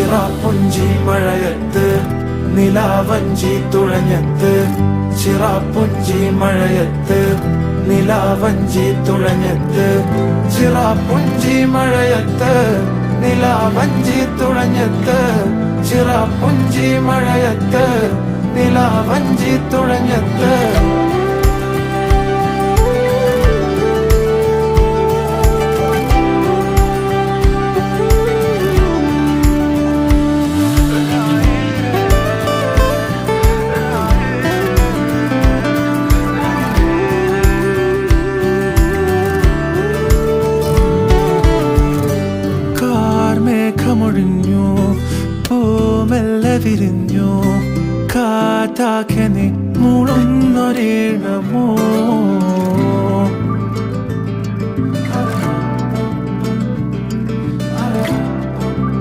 ചിറാപ്പുഞ്ചി മഴയത്ത് നിലാവഞ്ചി തുഴഞ്ഞത്ത്, ചിറാപ്പുഞ്ചി മഴയത്ത് നിലാവഞ്ചി തുഴഞ്ഞത്ത്, ചിറാപ്പുഞ്ചി മഴയത്ത് നിലാവഞ്ചി തുഴഞ്ഞത്ത്, ചിറാപ്പുഞ്ചി മഴയത്ത് നിലാവഞ്ചി തുഴഞ്ഞത്ത്. മേഘമൊഴിഞ്ഞു, പൂമെല്ലെ വിരിഞ്ഞു, കാറ്റാകെ നീ മൂളുന്നൊരീണമോ.